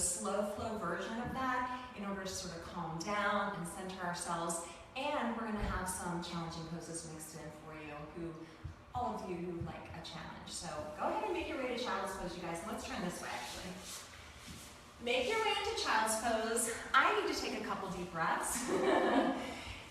slow flow version of that in order to sort of calm down and center ourselves. And we're gonna have some challenging poses mixed in for you, all of you who like a challenge. So go ahead and make your way to child's pose, you guys. Let's turn this way, actually. Make your way into child's pose. I need to take a couple deep breaths.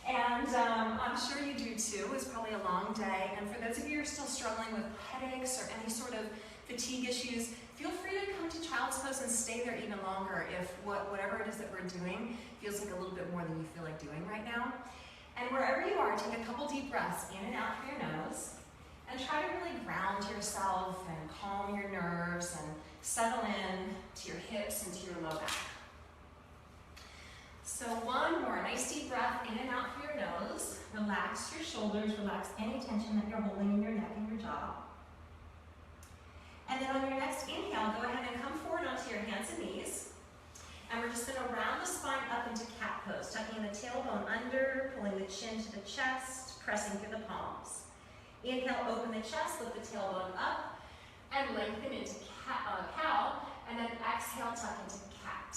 And I'm sure you do too. It's probably a long day. And for those of you who are still struggling with headaches or any sort of fatigue issues, feel free to come to child's pose and stay there even longer if whatever it is that we're doing feels like a little bit more than you feel like doing right now. And wherever you are, take a couple deep breaths in and out through your nose. And try to really ground yourself and calm your nerves and settle in to your hips and to your low back. So one more, nice deep breath in and out through your nose. Relax your shoulders, relax any tension that you're holding in your neck and your jaw. And then on your next inhale, go ahead and come forward onto your hands and knees. And we're just gonna round the spine up into cat pose, tucking the tailbone under, pulling the chin to the chest, pressing through the palms. Inhale, open the chest, lift the tailbone up, and lengthen into cow, and then exhale, tuck into cat.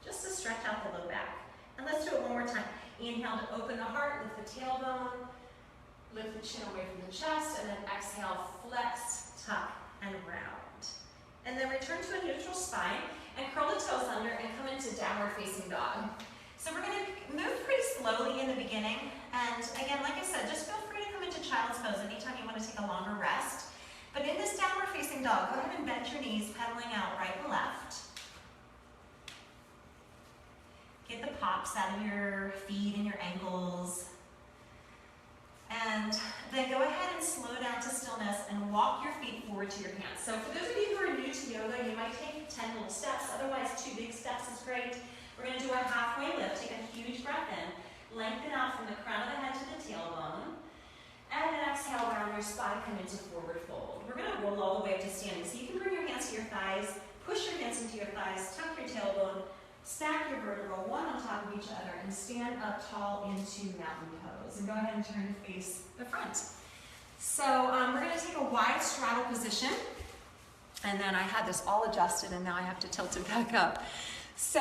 Just to stretch out the low back. And let's do it one more time. Inhale to open the heart, lift the tailbone, lift the chin away from the chest, and then exhale, flex, tuck, and round. And then return to a neutral spine, and curl the toes under, and come into downward facing dog. So we're gonna move pretty slowly in the beginning, and again, like I said, just feel free to come into child's pose anytime you want to take a longer rest. But in this downward facing dog, go ahead and bend your knees, pedaling out right and left. Get the pops out of your feet and your ankles. And then go ahead and slow down to stillness and walk your feet forward to your hands. So for those of you who are new to yoga, you might take 10 little steps. Otherwise, 2 big steps is great. We're going to do our halfway lift. Take a huge breath in. Lengthen out from the crown of the head to the tailbone. And then exhale, round your spine, come into forward fold. We're going to roll all the way up to standing. So you can bring your hands to your thighs, push your hands into your thighs, tuck your tailbone, stack your vertebra one on top of each other, and stand up tall into mountain pose. And go ahead and turn to face the front. So we're going to take a wide straddle position. And then I had this all adjusted, and now I have to tilt it back up. So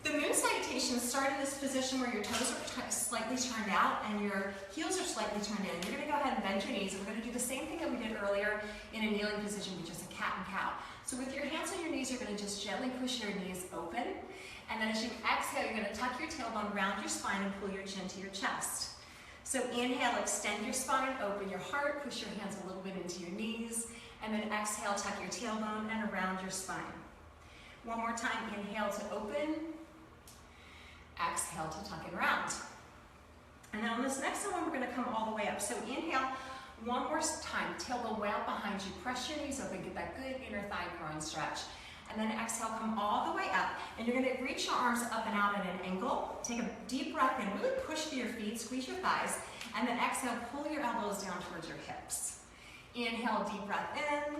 the moon salutations start in this position where your toes are slightly turned out and your heels are slightly turned in. You're going to go ahead and bend your knees, and we're going to do the same thing that we did earlier in a kneeling position, which is a cat and cow. So with your hands on your knees, you're going to just gently push your knees open. And then as you exhale, you're going to tuck your tailbone, round your spine, and pull your chin to your chest. So inhale, extend your spine, open your heart, push your hands a little bit into your knees, and then exhale, tuck your tailbone and around your spine. One more time, inhale to open, exhale to tuck and round. And then on this next one, we're going to come all the way up. So inhale, one more time, tailbone way out behind you, press your knees open, get that good inner thigh groin stretch. And then exhale, come all the way up. And you're going to reach your arms up and out at an angle. Take a deep breath in, really push through your feet, squeeze your thighs. And then exhale, pull your elbows down towards your hips. Inhale, deep breath in.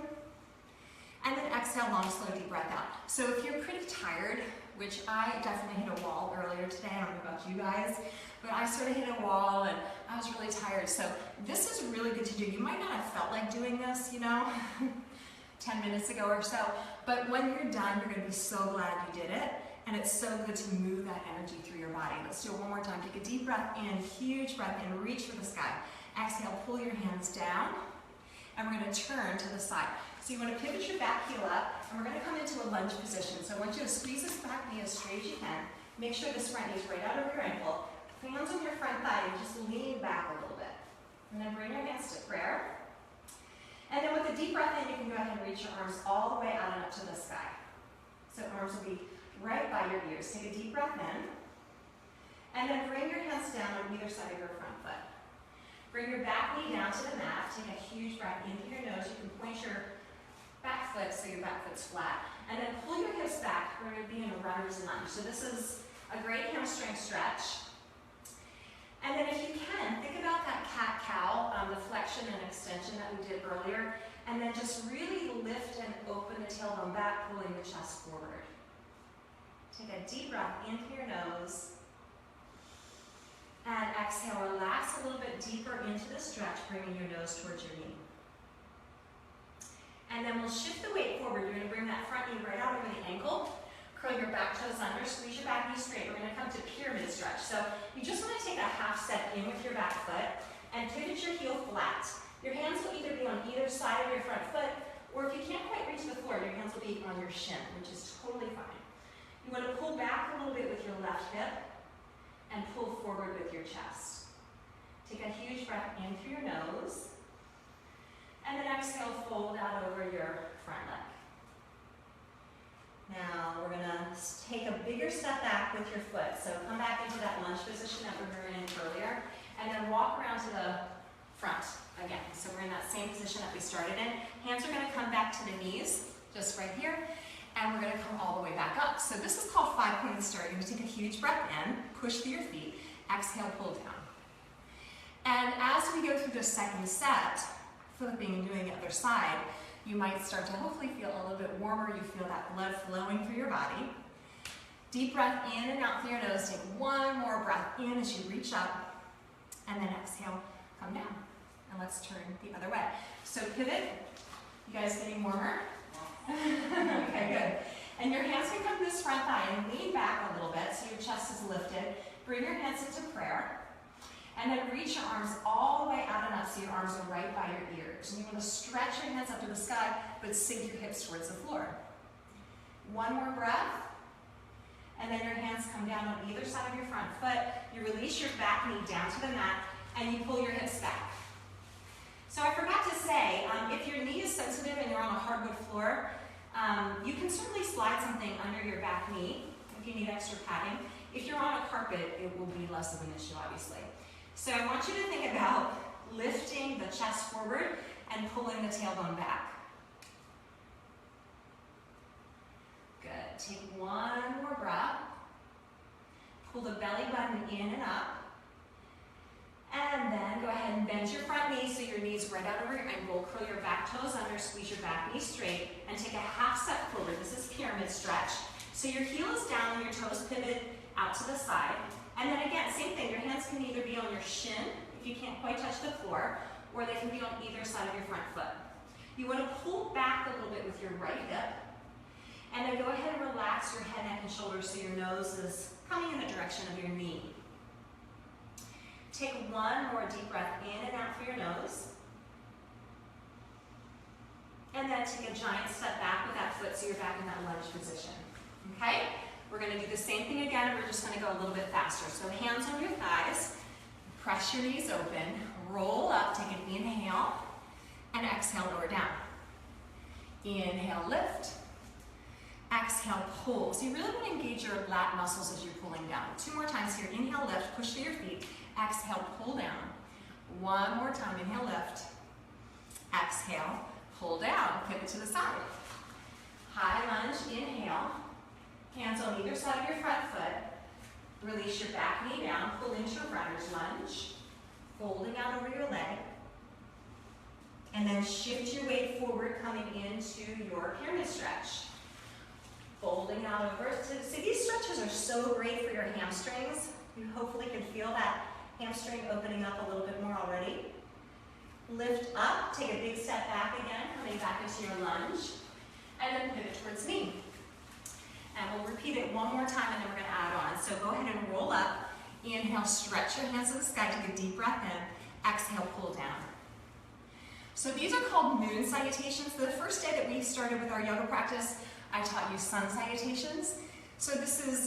And then exhale, long, slow, deep breath out. So if you're pretty tired, which I definitely hit a wall earlier today, I don't know about you guys, but I sort of hit a wall and I was really tired. So this is really good to do. You might not have felt like doing this, 10 minutes ago or so, but when you're done, you're going to be so glad you did it, and it's so good to move that energy through your body. Let's do it one more time. Take a deep breath in, huge breath in, reach for the sky. Exhale, pull your hands down, and we're going to turn to the side. So you want to pivot your back heel up, and we're going to come into a lunge position. So I want you to squeeze this back knee as straight as you can. Make sure this front knee is right out over your ankle. Hands on your front thigh, and just lean back a little bit. And then bring your hands to prayer. And then with a deep breath in, you can go ahead and reach your arms all the way out and up to the sky. So arms will be right by your ears. Take a deep breath in. And then bring your hands down on either side of your front foot. Bring your back knee down to the mat. Take a huge breath in through your nose. You can point your back foot so your back foot's flat. And then pull your hips back. We're going to be in a runner's lunge. So this is a great hamstring stretch. And then if you can, think about that cat-cow, the flexion and extension that we did earlier, and then just really lift and open the tailbone back, pulling the chest forward. Take a deep breath in through your nose. And exhale, relax a little bit deeper into the stretch, bringing your nose towards your knee. And then we'll shift the weight forward. You're going to bring that front knee Curl your back toes under, squeeze your back knee straight. We're gonna come to pyramid stretch. So you just wanna take a half step in with your back foot and pivot your heel flat. Your hands will either be on either side of your front foot, or if you can't quite reach the floor, your hands will be on your shin, which is totally fine. You want to pull back a little bit with your left hip and pull forward with your chest. Take a huge breath in through your nose, and then exhale, fold out over your front leg. Now we're going to take a bigger step back with your foot. So come back into that lunge position that we were in earlier, and then walk around to the front again. So we're in that same position that we started in. Hands are going to come back to the knees, just right here, and we're going to come all the way back up. So this is called 5-point start. You're going to take a huge breath in, push through your feet, exhale, pull down. And as we go through the second set, flipping and doing the other side, you might start to hopefully feel a little bit warmer. You feel that blood flowing through your body. Deep breath in and out through your nose. Take one more breath in as you reach up, and then exhale, come down. And let's turn the other way. So pivot. You guys getting warmer? Okay, good. And your hands can come to this front thigh and lean back a little bit so your chest is lifted. Bring your hands into prayer. And then reach your arms all the way out and up so your arms are right by your ears. And you want to stretch your hands up to the sky, but sink your hips towards the floor. One more breath. And then your hands come down on either side of your front foot. You release your back knee down to the mat, and you pull your hips back. So I forgot to say, if your knee is sensitive and you're on a hardwood floor, you can certainly slide something under your back knee if you need extra padding. If you're on a carpet, it will be less of an issue, obviously. So I want you to think about lifting the chest forward and pulling the tailbone back. Good. Take one more breath. Pull the belly button in and up. And then go ahead and bend your front knee so your knee's right out over your ankle. Curl your back toes under, squeeze your back knee straight, and take a half step forward. This is pyramid stretch. So your heel is down and your toes pivoted out to the side. And then again, same thing. Your hands can either be on your shin, if you can't quite touch the floor, or they can be on either side of your front foot. You want to pull back a little bit with your right hip, and then go ahead and relax your head, neck, and shoulders so your nose is coming in the direction of your knee. Take one more deep breath in and out through your nose. And then take a giant step back with that foot so you're back in that lunge position. Okay? We're going to do the same thing again, and we're just going to go a little bit faster. So hands on your thighs, press your knees open, roll up, take an inhale, and exhale, lower down. Inhale, lift. Exhale, pull. So you really want to engage your lat muscles as you're pulling down. 2 more times here. Inhale, lift, push through your feet. Exhale, pull down. 1 more time. Inhale, lift. Exhale, pull down. Pivot to the side. High lunge, inhale. Hands on either side of your front foot. Release your back knee down. Pull into your runner's lunge. Folding out over your leg. And then shift your weight forward, coming into your pyramid stretch. Folding out over. So these stretches are so great for your hamstrings. You hopefully can feel that hamstring opening up a little bit more already. Lift up, take a big step back again, coming back into your lunge, and then pivot towards me. And we'll repeat it 1 more time, and then we're going to add on. So go ahead and roll up. Inhale, stretch your hands to the sky, take a deep breath in. Exhale, pull down. So these are called moon salutations. The first day that we started with our yoga practice, I taught you sun salutations. So this is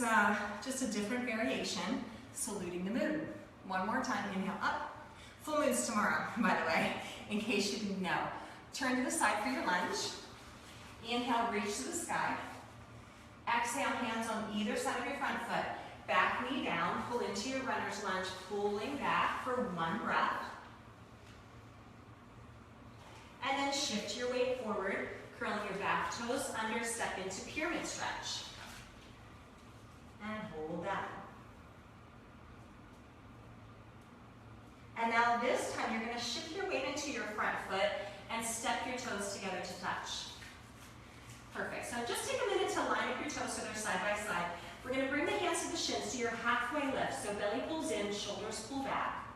just a different variation, saluting the moon. 1 more time, inhale up. Full moons tomorrow, by the way, in case you didn't know. Turn to the side for your lunge. Inhale, reach to the sky. Exhale, hands on either side of your front foot. Back knee down, pull into your runner's lunge, pulling back for 1 breath. And then shift your weight forward, curling your back toes under, step into pyramid stretch. And hold that. And now this time you're going to shift your weight into your front foot and step your toes together to touch. Perfect. So just take a minute to line up your toes so they're side by side. We're going to bring the hands to the shins, do your halfway lift. So belly pulls in, shoulders pull back.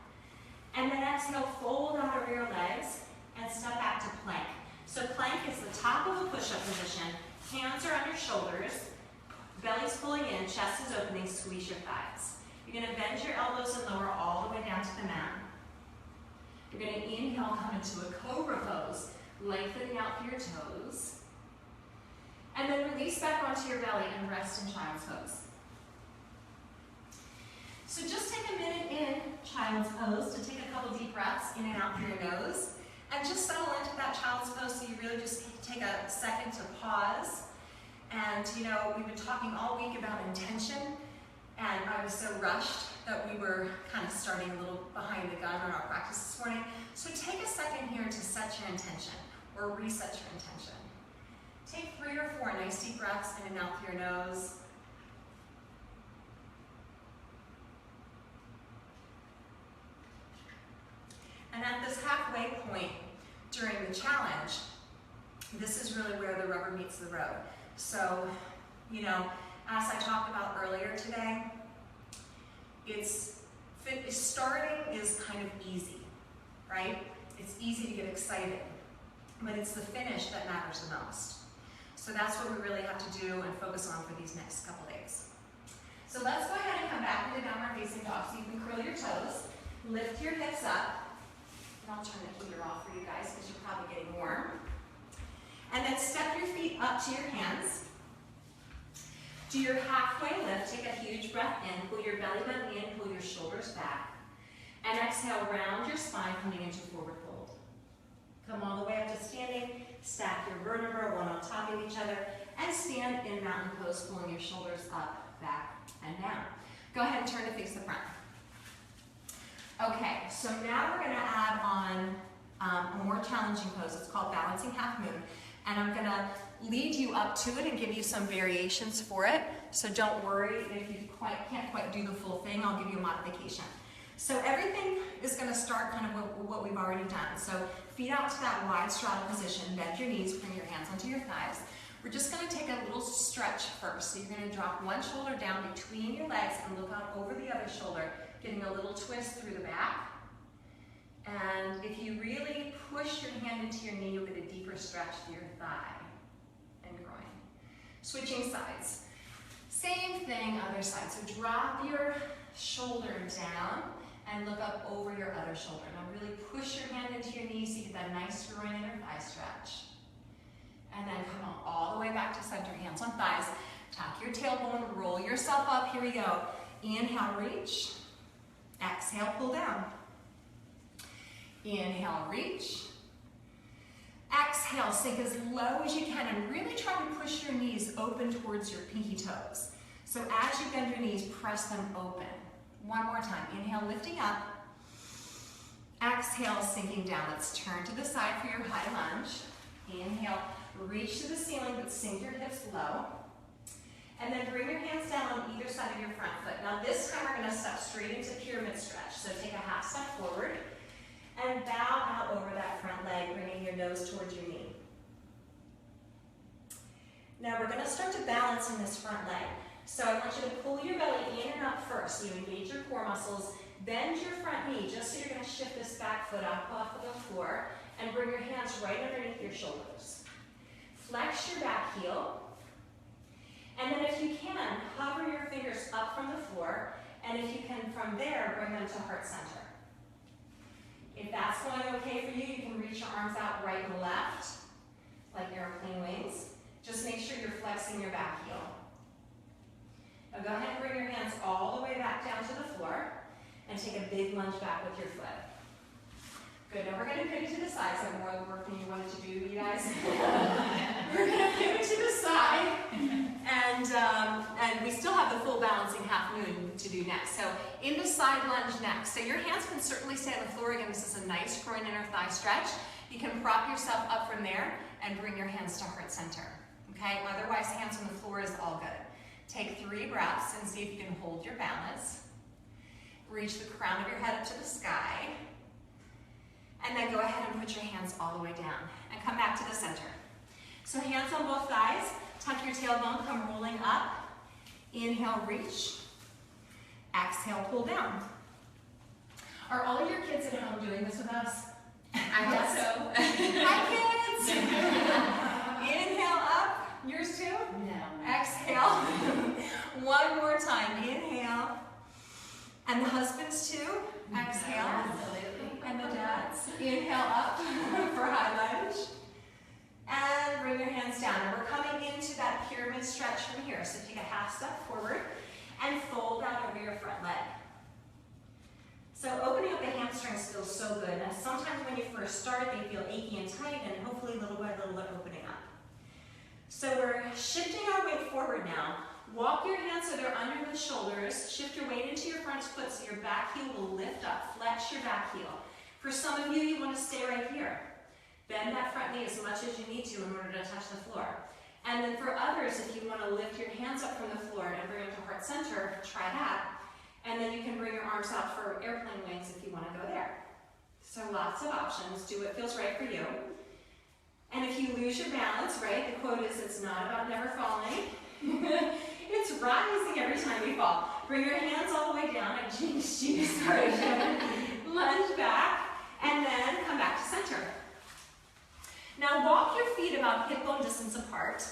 And then exhale, fold out over your legs and step back to plank. So plank is the top of a push-up position. Hands are on your shoulders. Belly's pulling in, chest is opening, squeeze your thighs. You're going to bend your elbows and lower all the way down to the mat. You're going to inhale, come into a cobra pose, lengthening out through your toes. And then release back onto your belly and rest in child's pose. So just take a minute in child's pose to take a couple deep breaths in and out through your nose. And just settle into that child's pose, so you really just take a second to pause. And you know, we've been talking all week about intention, and I was so rushed that we were kind of starting a little behind the gun on our practice this morning. So take a second here to set your intention, or reset your intention. Take 3 or 4 nice deep breaths in and out through your nose. And at this halfway point during the challenge, this is really where the rubber meets the road. So, you know, as I talked about earlier today, starting is kind of easy, right? It's easy to get excited, but it's the finish that matters the most. So that's what we really have to do and focus on for these next couple days. So let's go ahead and come back into downward facing dog. So you can curl your toes, lift your hips up, and I'll turn the heater off for you guys because you're probably getting warm. And then step your feet up to your hands. Do your halfway lift, take a huge breath in, pull your belly button in, pull your shoulders back. And exhale, round your spine, coming into forward fold. Come all the way up to standing, stack your vertebrae one on top of each other, and stand in mountain pose, pulling your shoulders up, back, and down. Go ahead and turn to face the front. Okay, so now we're going to add on a more challenging pose. It's called Balancing Half Moon. And I'm going to lead you up to it and give you some variations for it. So don't worry if you can't quite do the full thing. I'll give you a modification. So everything is going to start kind of what we've already done. So feet out to that wide straddle position. Bend your knees, bring your hands onto your thighs. We're just going to take a little stretch first. So you're going to drop one shoulder down between your legs and look out over the other shoulder, getting a little twist through the back. And if you really push your hand into your knee, you'll get a deeper stretch to your thigh and groin. Switching sides. Same thing, other side. So drop your shoulder down and look up over your other shoulder. Now really push your hand into your knee so you get that nice groin and thigh stretch. And then come on all the way back to center, hands on thighs. Tuck your tailbone, roll yourself up. Here we go. Inhale, reach. Exhale, pull down. Inhale, reach. Exhale, sink as low as you can and really try to push your knees open towards your pinky toes. So as you bend your knees, press them open. One more time. Inhale, lifting up. Exhale, sinking down. Let's turn to the side for your high lunge. Inhale, reach to the ceiling, but sink your hips low. And then bring your hands down on either side of your front foot. Now this time we're going to step straight into pyramid stretch. So take a half step forward and bow out over that front leg, bringing your nose towards your knee. Now we're going to start to balance in this front leg. So I want you to pull your belly in and up first. So you engage your core muscles, bend your front knee, just so you're going to shift this back foot up off of the floor, and bring your hands right underneath your shoulders. Flex your back heel. And then if you can, hover your fingers up from the floor, and if you can from there, bring them to heart center. If that's going okay for you, you can reach your arms out right and left, like airplane wings. Just make sure you're flexing your back heel. Now go ahead and bring your hands all the way back down to the floor, and take a big lunge back with your foot. Good, now we're going to pivot to the side. So more work than you wanted to do, you guys. We're going to pivot to the side, and we still have the full balancing half moon to do next. So into side lunge next. So your hands can certainly stay on the floor. Again, this is a nice groin inner thigh stretch. You can prop yourself up from there and bring your hands to heart center. Okay, otherwise hands on the floor is all good. Take 3 breaths and see if you can hold your balance. Reach the crown of your head up to the sky. And then go ahead and put your hands all the way down. And come back to the center. So hands on both thighs. Tuck your tailbone, come rolling up. Inhale, reach. Exhale, pull down. Are all of your kids at home doing this with us? I guess so. Hi, kids. Inhale up. Yours too? No. Exhale. One more time, inhale. And the husbands too, exhale. Absolutely. And the dads, inhale up for high lunge. And bring your hands down. And we're coming into that pyramid stretch from here. So take a half step forward and fold out over your front leg. So opening up the hamstrings feels so good. And sometimes when you first start, they feel achy and tight, and hopefully little by little they're opening up. So we're shifting our weight forward now. Walk your hands so they're under the shoulders. Shift your weight into your front foot so your back heel will lift up. Flex your back heel. For some of you, you want to stay right here. Bend that front knee as much as you need to in order to touch the floor. And then for others, if you want to lift your hands up from the floor and bring them to heart center, try that. And then you can bring your arms out for airplane wings if you want to go there. So lots of options. Do what feels right for you. And if you lose your balance, right, the quote is, it's not about never falling. It's rising every time you fall. Bring your hands all the way down. I jinxed you, sorry. Lunge back, and then come back to center. Now walk your feet about hip bone distance apart.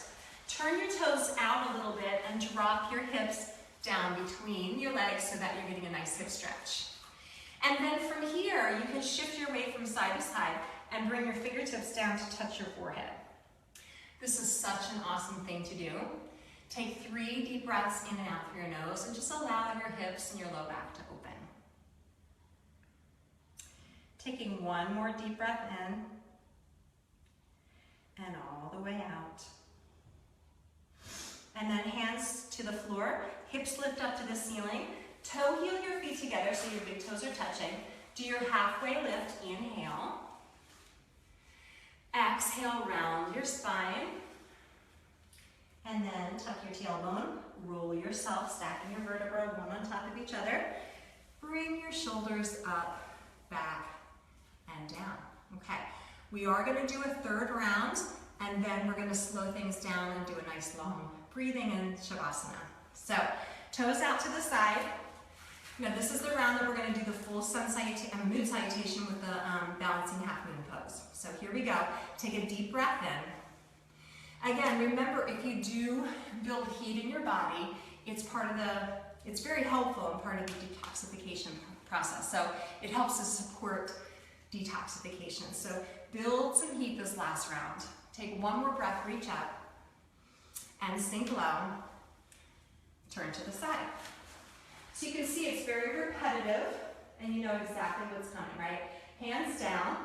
Turn your toes out a little bit and drop your hips down between your legs so that you're getting a nice hip stretch. And then from here, you can shift your weight from side to side and bring your fingertips down to touch your forehead. This is such an awesome thing to do. Take 3 deep breaths in and out through your nose and just allow your hips and your low back to open. Taking one more deep breath in and all the way out. And then hands to the floor, hips lift up to the ceiling, toe heel your feet together so your big toes are touching. Do your halfway lift, inhale. Exhale, round your spine. And then tuck your tailbone, roll yourself, stacking your vertebrae one on top of each other. Bring your shoulders up, back, and down. Okay, we are going to do a third round, and then we're going to slow things down and do a nice long breathing in Shavasana. So, toes out to the side. Now this is the round that we're going to do the full moon salutation with the balancing Hackman pose. So here we go. Take a deep breath in. Again, remember, if you do build heat in your body, it's very helpful and part of the detoxification process. So it helps to support detoxification. So build some heat this last round. Take one more breath, reach up, and sink low. Turn to the side. So you can see it's very repetitive, and you know exactly what's coming, right? Hands down,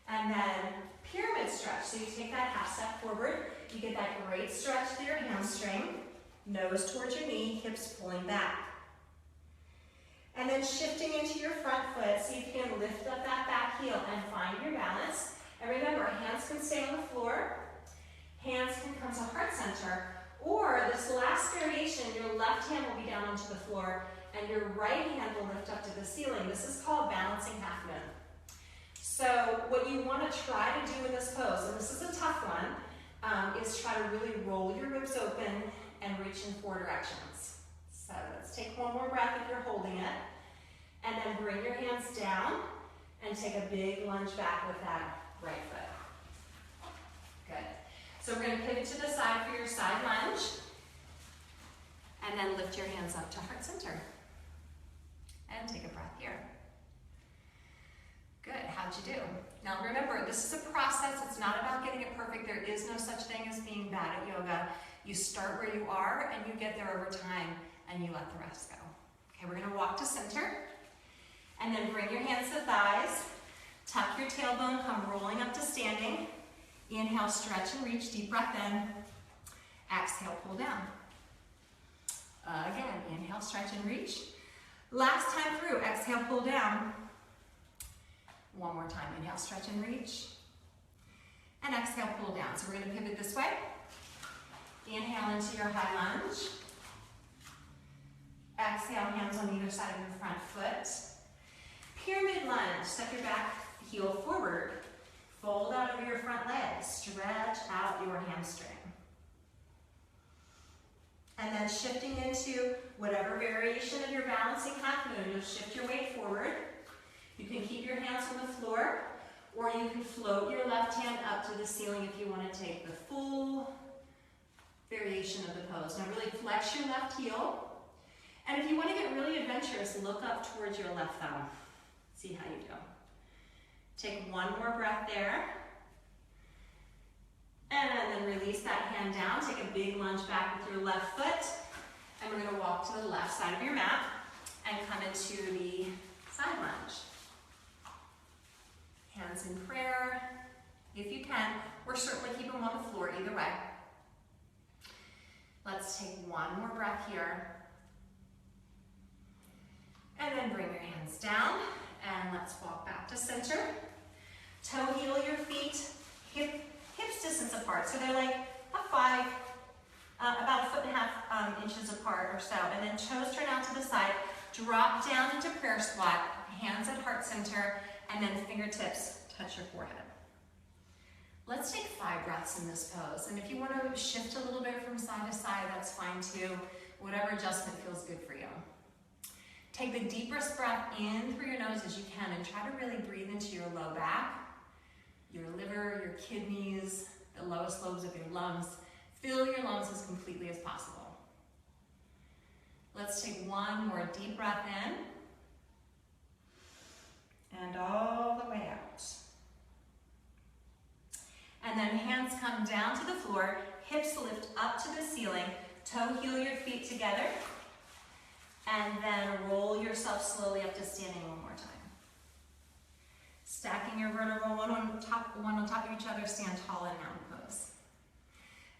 and then pyramid stretch. So you take that half step forward, you get that great stretch to your hamstring, nose towards your knee, hips pulling back. And then shifting into your front foot, see if you can lift up that back heel and find your balance. And remember, hands can stay on the floor, hands can come to heart center, or this last variation, your left hand will be down onto the floor and your right hand will lift up to the ceiling. This is called balancing Hackman. So what you want to try to do in this pose, and this is a tough one, is try to really roll your ribs open and reach in 4 directions. So let's take one more breath if you're holding it, and then bring your hands down and take a big lunge back with that right foot. Good. So we're going to pivot to the side for your side lunge, and then lift your hands up to heart center. And take a breath here. Good, how'd you do? Now remember, this is a process. It's not about getting it perfect. There is no such thing as being bad at yoga. You start where you are, and you get there over time, and you let the rest go. Okay, we're going to walk to center, and then bring your hands to thighs. Tuck your tailbone, come rolling up to standing. Inhale, stretch and reach, deep breath in. Exhale, pull down. Again, inhale, stretch and reach. Last time through, exhale, pull down. One more time, inhale, stretch and reach. And exhale, pull down. So we're going to pivot this way. Inhale into your high lunge. Exhale, hands on either side of your front foot. Pyramid lunge, step your back heel forward. Fold out over your front leg. Stretch out your hamstring. And then shifting into whatever variation of your balancing Hackman, you'll shift your weight forward. You can keep your hands on the floor, or you can float your left hand up to the ceiling if you want to take the full variation of the pose. Now really flex your left heel. And if you want to get really adventurous, look up towards your left thumb. See how you do. Take one more breath there. And then release that hand down. Take a big lunge back with your left foot. And we're going to walk to the left side of your mat and come into the side lunge. Hands in prayer, if you can, or certainly keep them on the floor, either way. Let's take one more breath here. And then bring your hands down, and let's walk back to center. Toe heel your feet, hips distance apart. So they're like about 1.5 inches apart or so. And then toes turn out to the side. Drop down into prayer squat, hands at heart center, and then fingertips touch your forehead. Let's take 5 breaths in this pose. And if you want to shift a little bit from side to side, that's fine too. Whatever adjustment feels good for you. Take the deepest breath in through your nose as you can, and try to really breathe into your low back, your liver, your kidneys, the lowest lobes of your lungs. Fill your lungs as completely as possible. Let's take one more deep breath in, and all the way out. And then hands come down to the floor, hips lift up to the ceiling, toe heel your feet together, and then roll yourself slowly up to standing one more time. Stacking your vertebral one on top of each other, stand tall in mountain pose.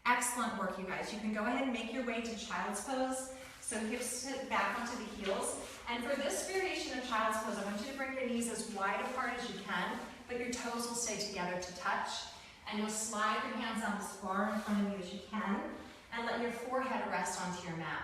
Excellent work, you guys. You can go ahead and make your way to child's pose. So hips sit back onto the heels. And for this variation of child's pose, I want you to bring your knees as wide apart as you can, but your toes will stay together to touch. And you'll slide your hands down as far in front of you as you can, and let your forehead rest onto your mat.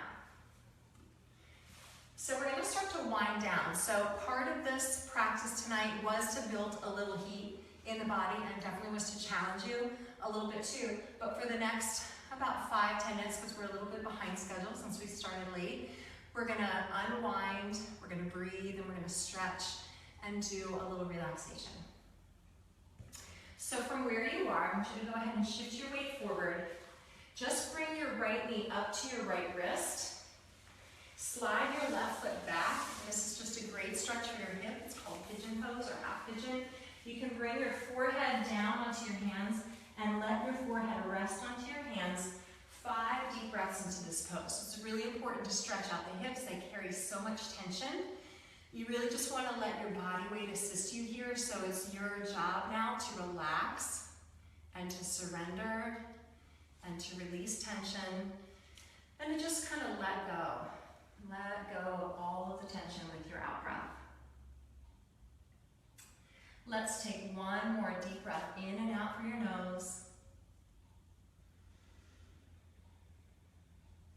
So we're going to start to wind down. So part of this practice tonight was to build a little heat in the body, and definitely was to challenge you a little bit too. But for the next about 5-10 minutes, because we're a little bit behind schedule since we started late, we're going to unwind, we're going to breathe, and we're going to stretch and do a little relaxation. So from where you are, I want you to go ahead and shift your weight forward. Just bring your right knee up to your right wrist. Slide your left foot back. This is just a great stretch for your hip. It's called Pigeon Pose or half pigeon. You can bring your forehead down onto your hands and let your forehead rest onto your hands. 5 deep breaths into this pose. It's really important to stretch out the hips. They carry so much tension. You really just want to let your body weight assist you here, so it's your job now to relax and to surrender and to release tension and to just kind of let go. Let go of all of the tension with your out breath. Let's take one more deep breath in and out through your nose.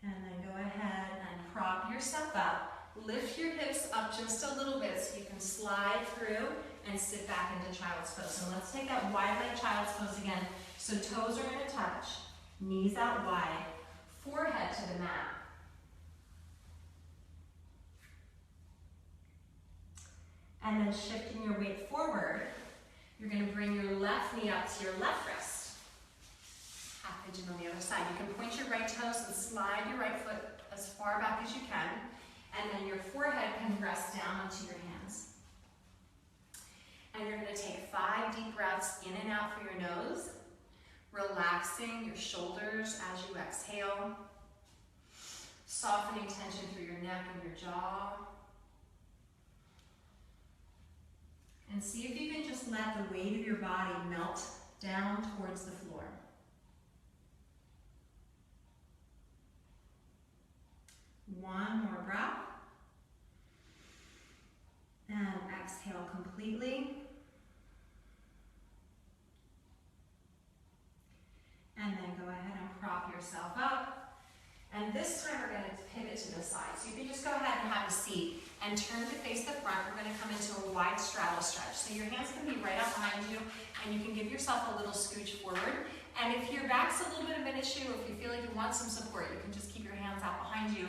And then go ahead and prop yourself up. Lift your hips up just a little bit so you can slide through and sit back into child's pose. So let's take that wide leg child's pose again. So toes are going to touch, knees out wide, forehead to the mat. And then shifting your weight forward, you're going to bring your left knee up to your left wrist. Half pigeon on the other side. You can point your right toes and slide your right foot as far back as you can. And then your forehead can rest down onto your hands. And you're going to take 5 deep breaths in and out through your nose, relaxing your shoulders as you exhale, softening tension through your neck and your jaw. And see if you can just let the weight of your body melt down towards the floor. One more breath. And exhale completely. And then go ahead and prop yourself up. And this time we're going to pivot to the side. So you can just go ahead and have a seat and turn to face the front. We're going to come into a wide straddle stretch. So your hands can be right out behind you, and you can give yourself a little scooch forward. And if your back's a little bit of an issue, if you feel like you want some support, you can just keep your hands out behind you.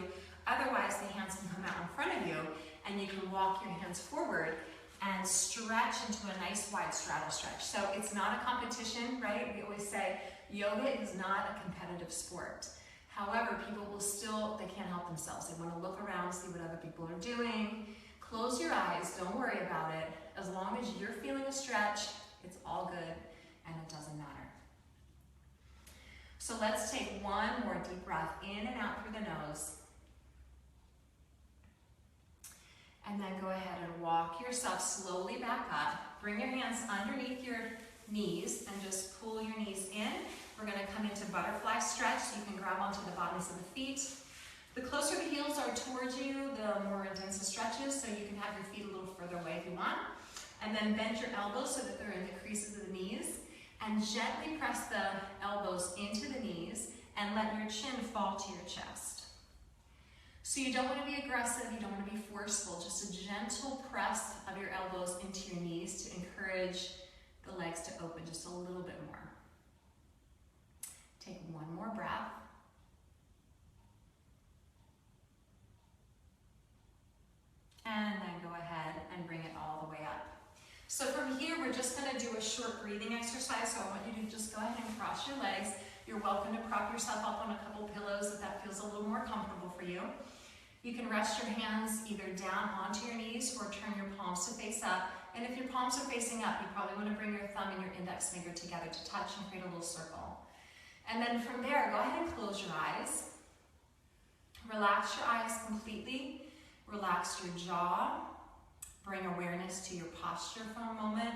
Otherwise, the hands can come out in front of you, and you can walk your hands forward and stretch into a nice wide straddle stretch. So it's not a competition, right? We always say yoga is not a competitive sport. However, people will still, they can't help themselves. They want to look around, see what other people are doing. Close your eyes, don't worry about it. As long as you're feeling a stretch, it's all good and it doesn't matter. So let's take one more deep breath in and out through the nose. And then go ahead and walk yourself slowly back up. Bring your hands underneath your knees and just pull your knees in. We're going to come into butterfly stretch, so you can grab onto the bottoms of the feet. The closer the heels are towards you, the more intense the stretch is, so you can have your feet a little further away if you want. And then bend your elbows so that they're in the creases of the knees. And gently press the elbows into the knees and let your chin fall to your chest. So you don't want to be aggressive, you don't want to be forceful, just a gentle press of your elbows into your knees to encourage the legs to open just a little bit more. Take one more breath. And then go ahead and bring it all the way up. So from here, we're just going to do a short breathing exercise. So I want you to just go ahead and cross your legs. You're welcome to prop yourself up on a couple pillows if that feels a little more comfortable for you. You can rest your hands either down onto your knees or turn your palms to face up. And if your palms are facing up, you probably want to bring your thumb and your index finger together to touch and create a little circle. And then from there, go ahead and close your eyes. Relax your eyes completely. Relax your jaw. Bring awareness to your posture for a moment.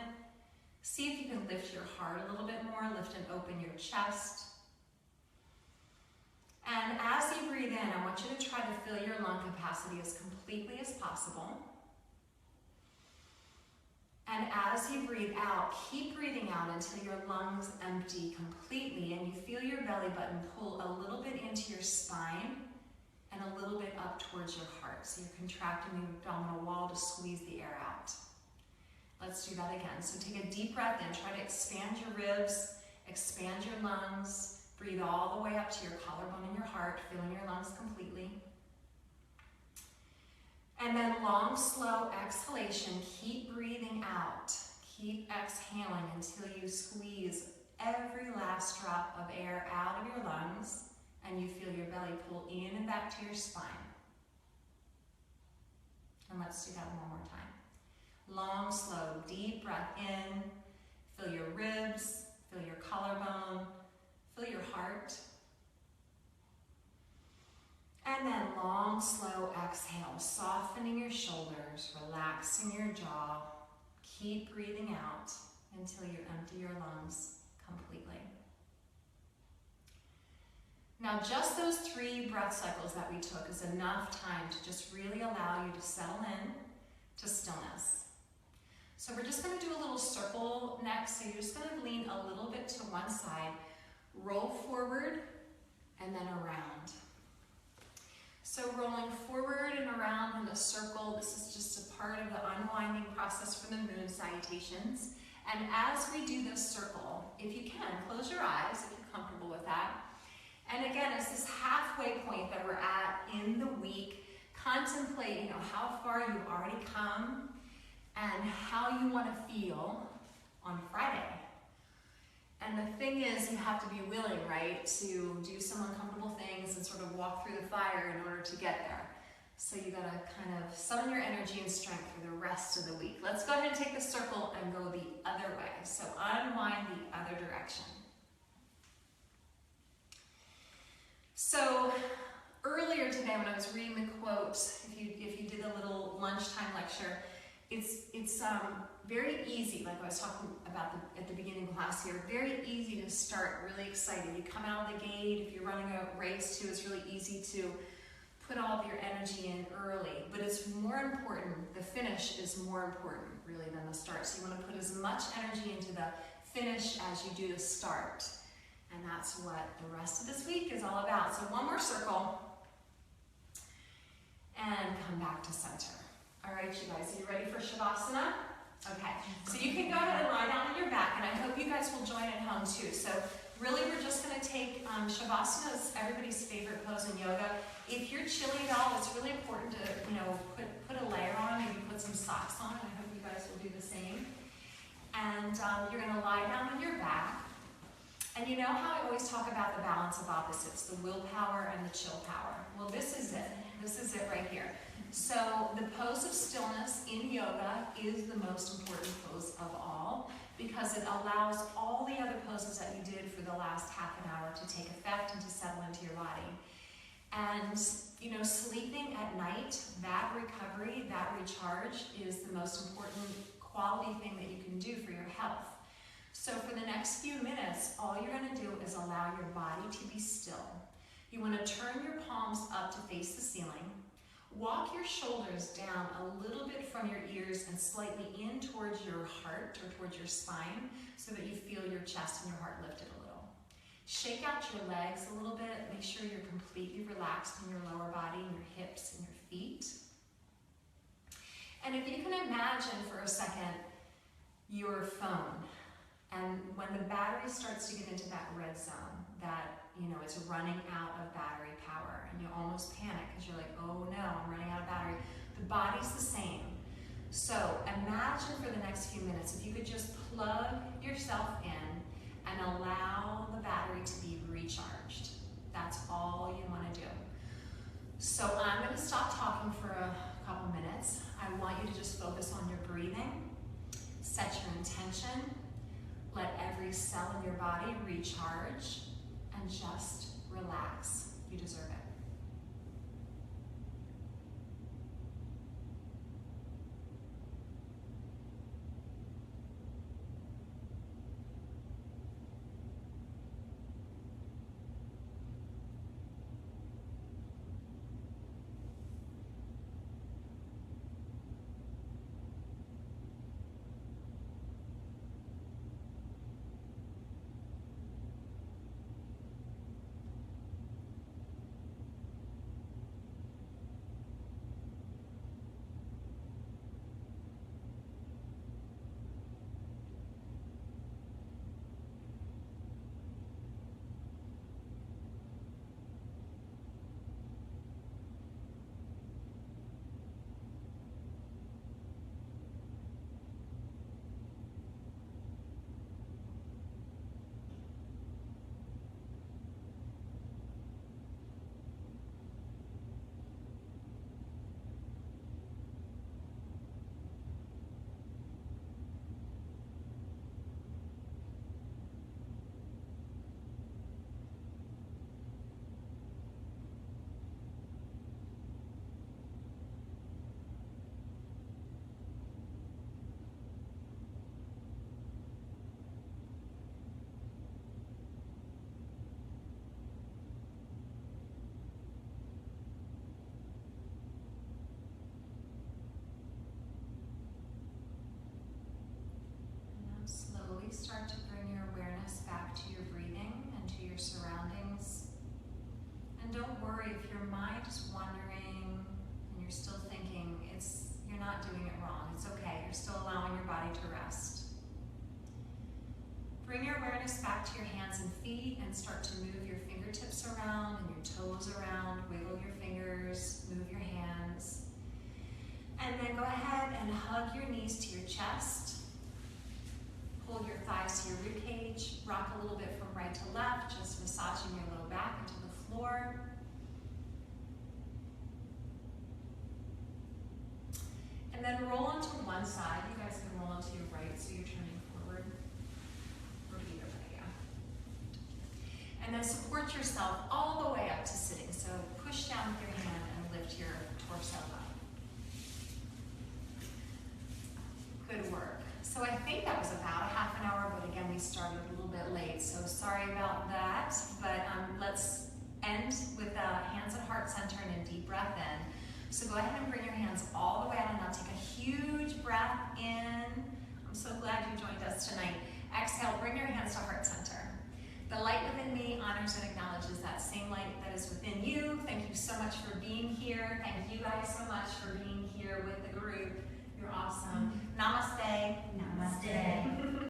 See if you can lift your heart a little bit more. Lift and open your chest. And as you breathe in, I want you to try to fill your lung capacity as completely as possible. And as you breathe out, keep breathing out until your lungs empty completely and you feel your belly button pull a little bit into your spine and a little bit up towards your heart. So you're contracting the abdominal wall to squeeze the air out. Let's do that again. So take a deep breath in. Try to expand your ribs, expand your lungs. Breathe all the way up to your collarbone and your heart, filling your lungs completely. And then long, slow exhalation. Keep breathing out. Keep exhaling until you squeeze every last drop of air out of your lungs and you feel your belly pull in and back to your spine. And let's do that one more time. Long, slow, deep breath in. Feel your ribs, feel your collarbone, feel your heart. And then long, slow exhale, softening your shoulders, relaxing your jaw. Keep breathing out until you empty your lungs completely. Now, just those 3 breath cycles that we took is enough time to just really allow you to settle in to stillness. So we're just going to do a little circle next. So you're just going to lean a little bit to one side, roll forward, and then around. So rolling forward and around in a circle, this is just a part of the unwinding process for the moon salutations. And as we do this circle, if you can, close your eyes if you're comfortable with that. And again, it's this halfway point that we're at in the week. Contemplate, how far you've already come and how you want to feel on Friday. And the thing is, you have to be willing, right, to do some uncomfortable things and sort of walk through the fire in order to get there. So you gotta kind of summon your energy and strength for the rest of the week. Let's go ahead and take the circle and go the other way. So unwind the other direction. So earlier today when I was reading the quote, if you did a little lunchtime lecture, it's very easy, like I was talking about at the beginning of class here, very easy to start really excited. You come out of the gate, if you're running a race too, it's really easy to put all of your energy in early. But it's more important, the finish is more important really than the start. So you want to put as much energy into the finish as you do the start. And that's what the rest of this week is all about. So one more circle and come back to center. All right, you guys, are you ready for Shavasana? Okay, so you can go ahead and lie down on your back, and I hope you guys will join at home too. So really, we're just going to take Shavasana is everybody's favorite pose in yoga. If you're chilly at all, it's really important to put a layer on, maybe put some socks on. I hope you guys will do the same. And you're going to lie down on your back, And you know how I always talk about the balance of opposites, the willpower and the chill power? Well, this is it. This is it right here. So the pose of stillness in yoga is the most important pose of all because it allows all the other poses that you did for the last half an hour to take effect and to settle into your body. And, you know, sleeping at night, that recovery, that recharge is the most important quality thing that you can do for your health. So for the next few minutes, all you're going to do is allow your body to be still. You want to turn your palms up to face the ceiling. Walk your shoulders down a little bit from your ears and slightly in towards your heart or towards your spine so that you feel your chest and your heart lifted a little. Shake out your legs a little bit. Make sure you're completely relaxed in your lower body and your hips and your feet. And if you can imagine for a second your phone, and when the battery starts to get into that red zone, that, you know, it's running out of battery power, and you almost panic because you're like, oh no, I'm running out of battery. The body's the same. So imagine for the next few minutes, if you could just plug yourself in and allow the battery to be recharged. That's all you want to do. So I'm going to stop talking for a couple minutes. I want you to just focus on your breathing, set your intention, let every cell in your body recharge, and just relax. You deserve it. Start to bring your awareness back to your breathing and to your surroundings. And don't worry if your mind is wandering and you're still thinking, you're not doing it wrong. It's okay. You're still allowing your body to rest. Bring your awareness back to your hands and feet and start to move your fingertips around and your toes around. Wiggle your fingers, move your hands. And then go ahead and hug your knees to your chest. Pull your thighs to your rib cage, rock a little bit from right to left, just massaging your low back into the floor. And then roll onto one side. You guys can roll onto your right so you're turning forward. Or either way, yeah. And then support yourself all the way up to sitting. So push down with your hand and lift your torso up. Good work. So I think that was about a half an hour, but again, we started a little bit late, so sorry about that. But let's end with hands at heart center and a deep breath in. So go ahead and bring your hands all the way out, and now take a huge breath in. I'm so glad you joined us tonight. Exhale, bring your hands to heart center. The light within me honors and acknowledges that same light that is within you. Thank you so much for being here. Thank you guys so much for being here with the group. You're awesome. Namaste. Namaste.